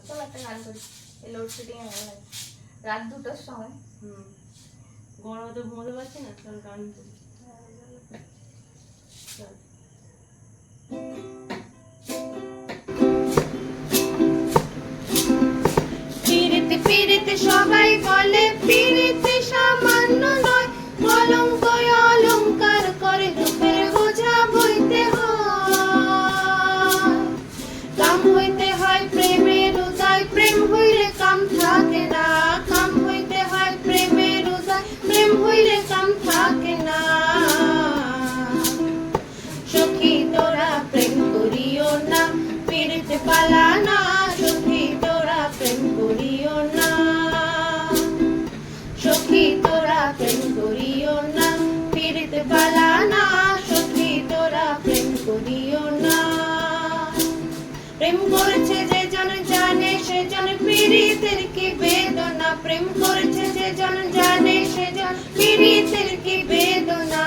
চল একটা গান করি, এই লোডশেডিং এ ভালো লাগে, রাত 2টার সময়। গরমে তো ঘুমোতে পারছি না, চল গান করি। চল। পিরিতে পিরিতে সবাই বলে পিরিতে সামান্য নয়, কলঙ্ক অলংকার করে রূপের বোঝা বইতে হয়। কাম হইতে হয় প্রেমের উদয়, প্রেম হইলে কাম থাকে না। কাম হইতে হয় প্রেমের উদয়, প্রেম হইলে কাম থাকে না। সখী তোরা প্রেম করিও না, পিরিতে পালা না। সখী তোরা প্রেম করিও না, সখী তোরা প্রেম করিও না, পিরিতে পালা না। সখী তোরা প্রেম করিও না। প্রেম করেছে যে জন জানে, সে জন পীড়িতের কি বেদনা। প্রেম করেছে যে জন জানে, সে জন পীড়িতের কি বেদনা।